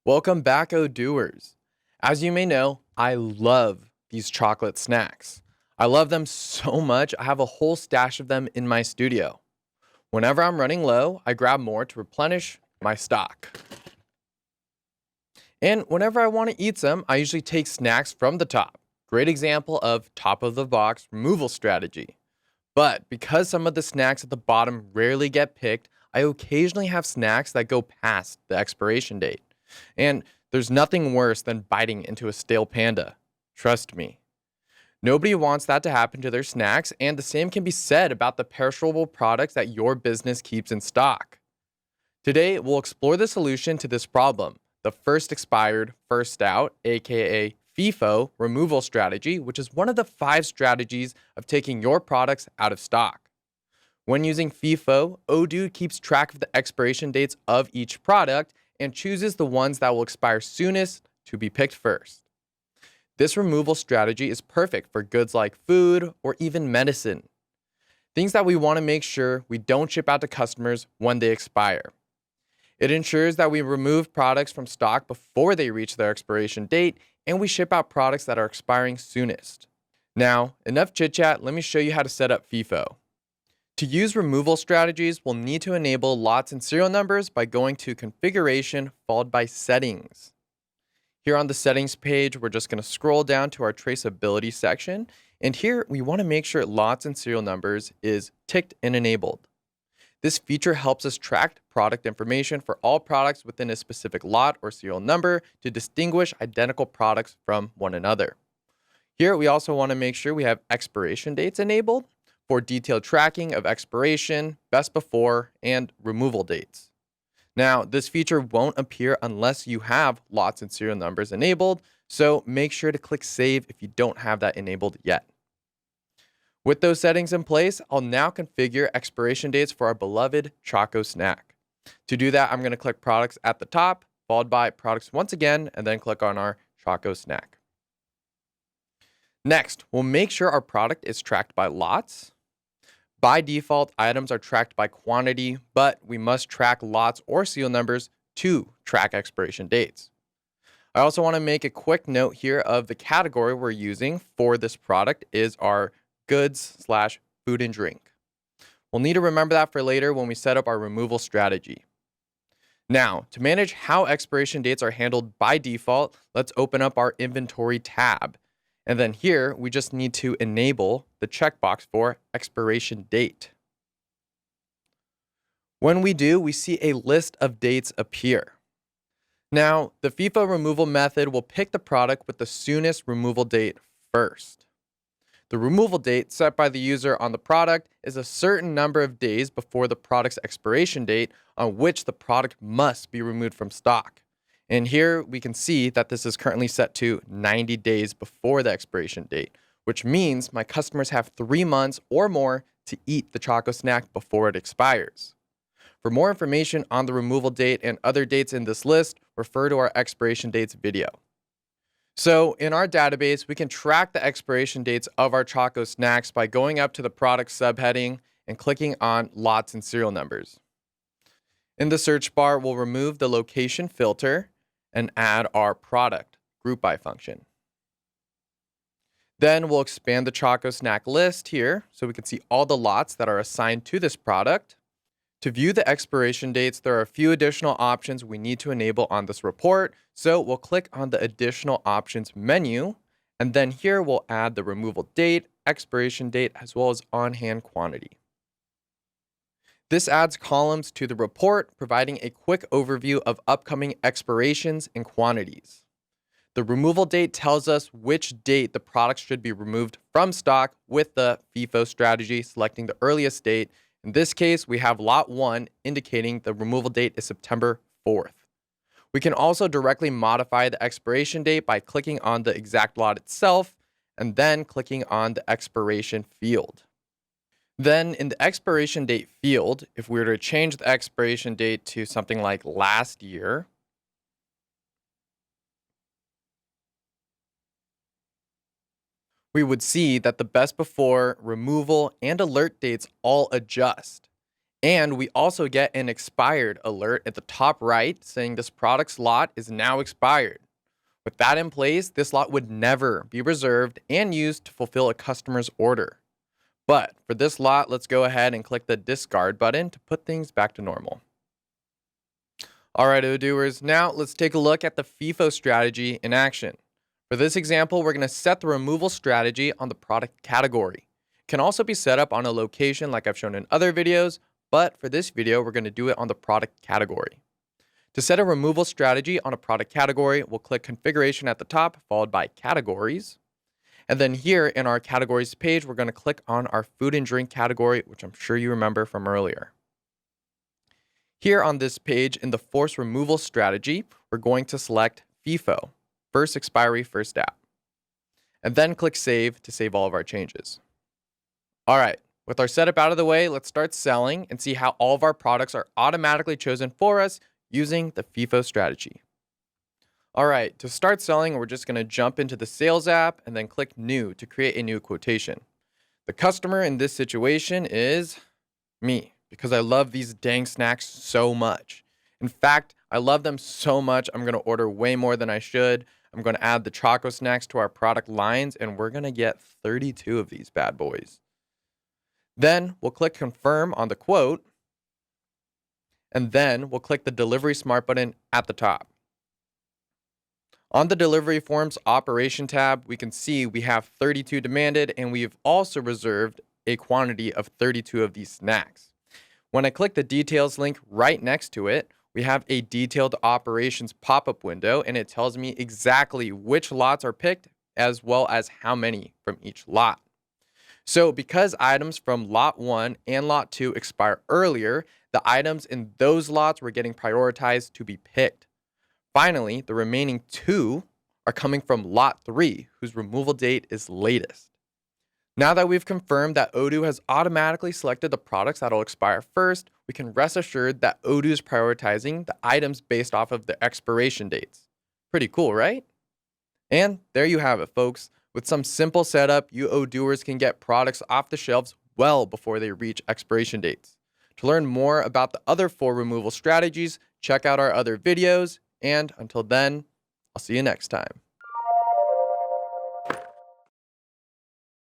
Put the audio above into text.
Welcome back, Odooers. As you may know, I love these chocolate snacks. I love them so much, I have a whole stash of them in my studio. Whenever I'm running low, I grab more to replenish my stock. And whenever I want to eat some, I usually take snacks from the top. Great example of top of the box removal strategy. But because some of the snacks at the bottom rarely get picked, I occasionally have snacks that go past the expiration date. And there's nothing worse than biting into a stale panda. Trust me. Nobody wants that to happen to their snacks, and the same can be said about the perishable products that your business keeps in stock. Today, we'll explore the solution to this problem, the first expired, first out, aka FEFO removal strategy, which is one of the 5 strategies of taking your products out of stock. When using FEFO, Odoo keeps track of the expiration dates of each product and chooses the ones that will expire soonest to be picked first. This removal strategy is perfect for goods like food or even medicine, things that we want to make sure we don't ship out to customers when they expire. It ensures that we remove products from stock before they reach their expiration date, and we ship out products that are expiring soonest. Now, enough chit chat, let me show you how to set up FIFO. To use removal strategies, we'll need to enable lots and serial numbers by going to Configuration followed by Settings. Here on the Settings page, we're just going to scroll down to our Traceability section, and here we want to make sure lots and serial numbers is ticked and enabled. This feature helps us track product information for all products within a specific lot or serial number to distinguish identical products from one another. Here, we also want to make sure we have expiration dates enabled for detailed tracking of expiration, best before, and removal dates. Now, this feature won't appear unless you have lots and serial numbers enabled, so make sure to click Save if you don't have that enabled yet. With those settings in place, I'll now configure expiration dates for our beloved Choco Snack. To do that, I'm going to click Products at the top, followed by Products once again, and then click on our Choco Snack. Next, we'll make sure our product is tracked by lots. By default, items are tracked by quantity, but we must track lots or serial numbers to track expiration dates. I also want to make a quick note here of the category we're using for this product is our goods/food and drink. We'll need to remember that for later when we set up our removal strategy. Now, to manage how expiration dates are handled by default, let's open up our inventory tab. And then here, we just need to enable the checkbox for expiration date. When we do, we see a list of dates appear. Now, the FIFO removal method will pick the product with the soonest removal date first. The removal date set by the user on the product is a certain number of days before the product's expiration date on which the product must be removed from stock. And here we can see that this is currently set to 90 days before the expiration date, which means my customers have 3 months or more to eat the Choco Snack before it expires. For more information on the removal date and other dates in this list, refer to our expiration dates video. So in our database, we can track the expiration dates of our Choco Snacks by going up to the product subheading and clicking on lots and serial numbers. In the search bar, we'll remove the location filter and add our product group by function. Then we'll expand the Choco Snack list here so we can see all the lots that are assigned to this product. To view the expiration dates, there are a few additional options we need to enable on this report. So we'll click on the additional options menu, and then here we'll add the removal date, expiration date, as well as on-hand quantity. This adds columns to the report, providing a quick overview of upcoming expirations and quantities. The removal date tells us which date the product should be removed from stock with the FIFO strategy, selecting the earliest date. In this case, we have lot 1 indicating the removal date is September 4th. We can also directly modify the expiration date by clicking on the exact lot itself and then clicking on the expiration field. Then in the expiration date field, if we were to change the expiration date to something like last year, we would see that the best before, removal, and alert dates all adjust. And we also get an expired alert at the top right saying this product's lot is now expired. With that in place, this lot would never be reserved and used to fulfill a customer's order. But for this lot, let's go ahead and click the discard button to put things back to normal. All right, Odooers, now let's take a look at the FEFO strategy in action. For this example, we're going to set the removal strategy on the product category. It can also be set up on a location like I've shown in other videos, but for this video, we're going to do it on the product category. To set a removal strategy on a product category, we'll click Configuration at the top, followed by Categories. And then here in our Categories page, we're going to click on our food and drink category, which I'm sure you remember from earlier. Here on this page in the Force Removal Strategy, we're going to select FEFO, First Expiry, First App. And then click Save to save all of our changes. All right, with our setup out of the way, let's start selling and see how all of our products are automatically chosen for us using the FEFO strategy. All right, to start selling, we're just going to jump into the Sales app and then click New to create a new quotation. The customer in this situation is me, because I love these dang snacks so much. In fact, I love them so much, I'm going to order way more than I should. I'm going to add the Choco Snacks to our product lines, and we're going to get 32 of these bad boys. Then we'll click Confirm on the quote, and then we'll click the Delivery Smart button at the top. On the Delivery Forms Operation tab, we can see we have 32 demanded, and we've also reserved a quantity of 32 of these snacks. When I click the Details link right next to it, we have a Detailed Operations pop-up window, and it tells me exactly which lots are picked, as well as how many from each lot. So because items from Lot 1 and Lot 2 expire earlier, the items in those lots were getting prioritized to be picked. Finally, the remaining 2 are coming from Lot 3, whose removal date is latest. Now that we've confirmed that Odoo has automatically selected the products that will expire first, we can rest assured that Odoo is prioritizing the items based off of the expiration dates. Pretty cool, right? And there you have it, folks. With some simple setup, you Odooers can get products off the shelves well before they reach expiration dates. To learn more about the other 4 removal strategies, check out our other videos, and until then, I'll see you next time.